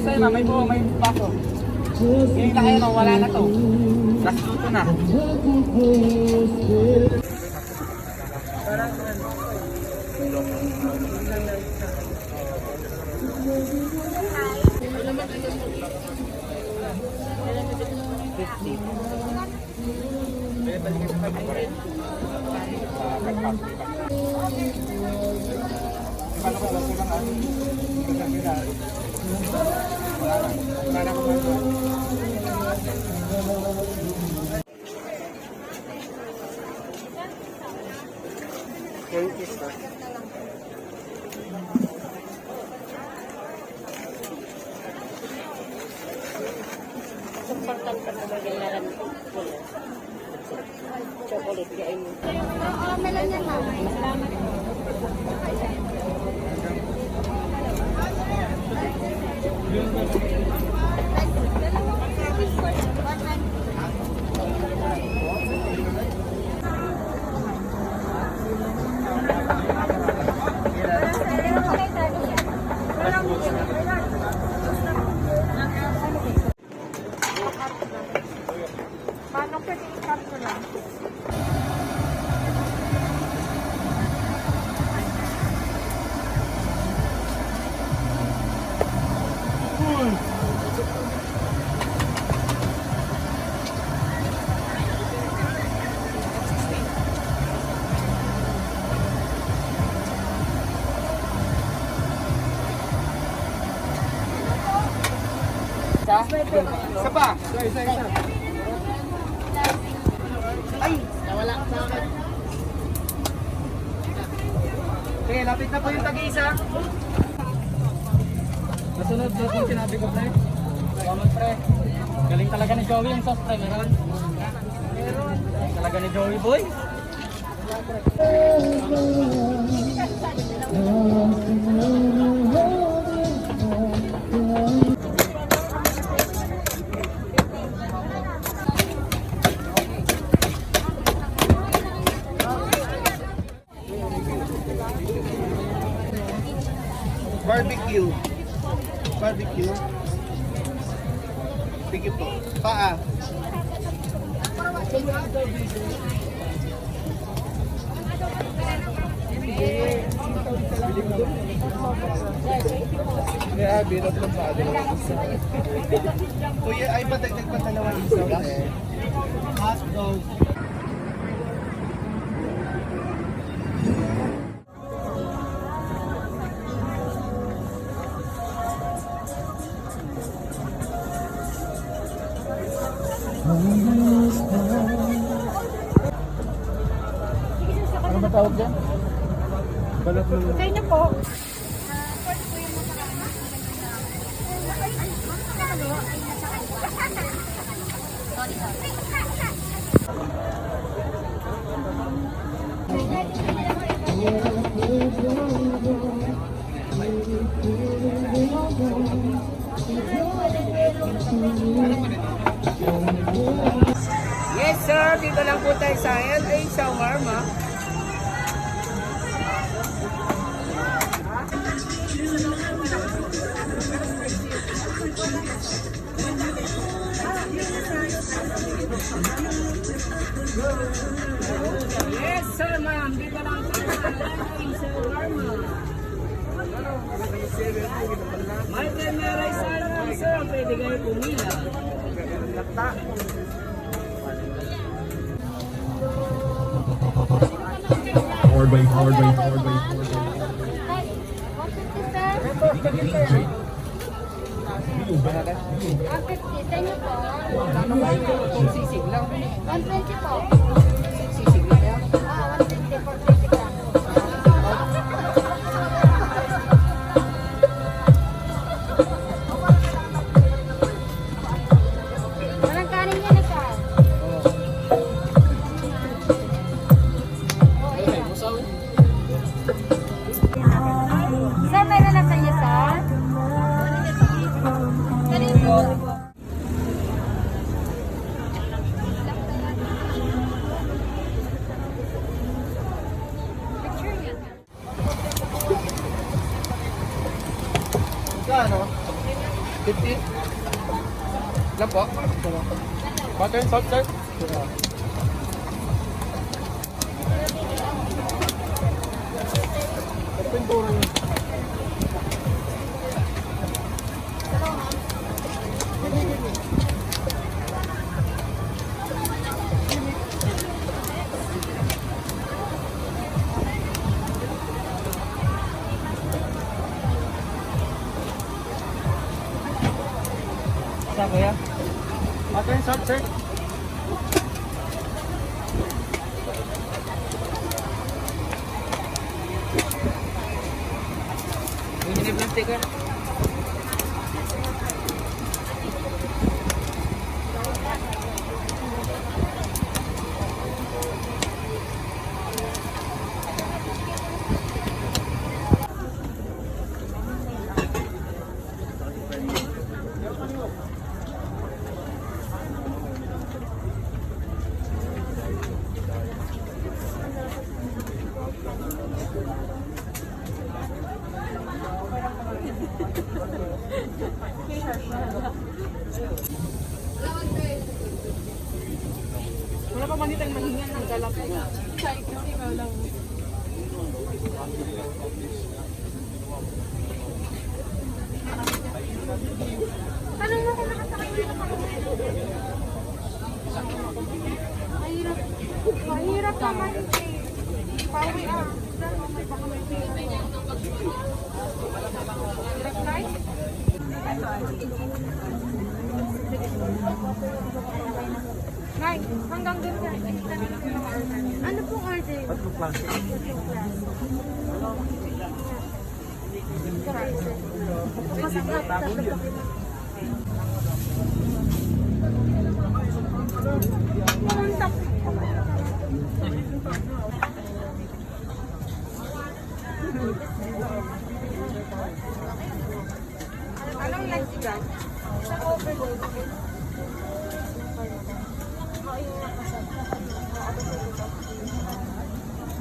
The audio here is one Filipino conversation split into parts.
Ay, mamay po, may baso. Hindi na kayo, wala na to. Last luto na. Chocolate kain mo. Oo, meron yan, mama. Salamat. Paano pwede i-cut mo lang? Isa pa. Isa. Ay! Nawala ka sa akin. Okay, lapit na po yung tag-isa. Nasunod na yung sinabi ko, pre. Salamat, pre. Galing talaga ni Joey yung sauce, pre. Meron? Meron. Galing talaga ni Joey, boy. Barbecue. Barbecue. Sige po. Paa. Yeah, birot lang pa. Kuya, ay patagdag pa dalawang isaw. Hot dog. Ano ba tawag dyan? Balat mo. Okay na po. Yes, sir. Dito lang po tayo sa LA Shawarma. Yes, sir, ma'am. Dito lang po sa LA Shawarma. May temeray sana, sir. Pwede kayo pumila. Lakta. 150, sir. 150, sa inyo po. Ano ba yung sisig lang? 120 po. Sisig lang yan? 150 for 20 grams. Ilan po? Butter and salt, sir? Pintura yun. Sa kuya? Butter and salt, sir? Ini plastik kan? Wala pa man ditang mahingan ng galap. Sa ikaw, ikaw lang. Tanong mo kung nakasakay na ako. Mahirap. Mahirap naman. Pawi ah. Baka may pila. Hirap guys. Nay, hanggang doon ka. Ano pong order? Tatlong klase. Pumunta. Anong next ka? Sa overload.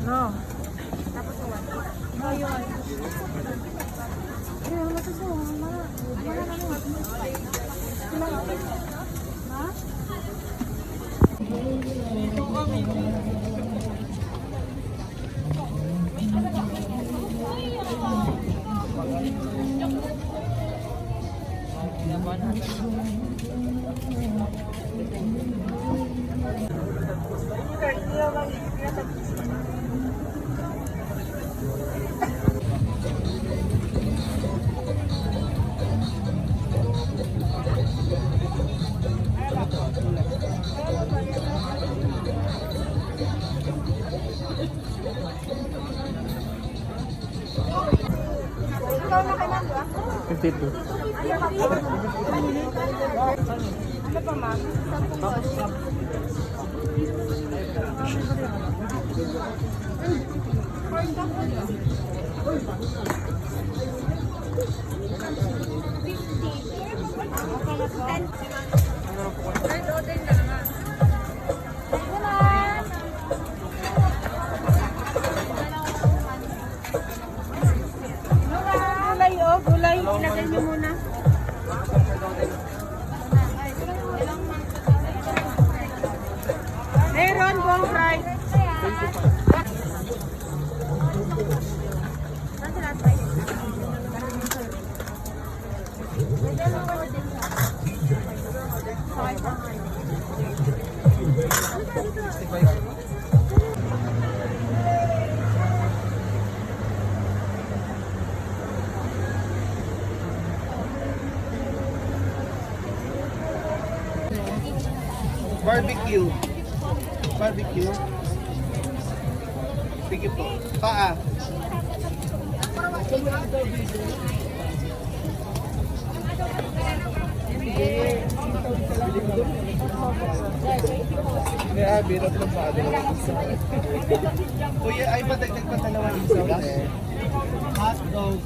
No. Tapos uwan. No, yun. Pero wala sa suwa. Wala na mo. Ha? Ikaw na kailan ba? 52. Ano pa ma'am? 10 pesos. Gulay oh, gulay. Ilagay niyo muna. Meron buong fry. Barbecue. Barbecue. Sige po. Paa. Kaya, birot lang pa. Kuya, ay ba dagdag pa dalawang isaw? Hot dog.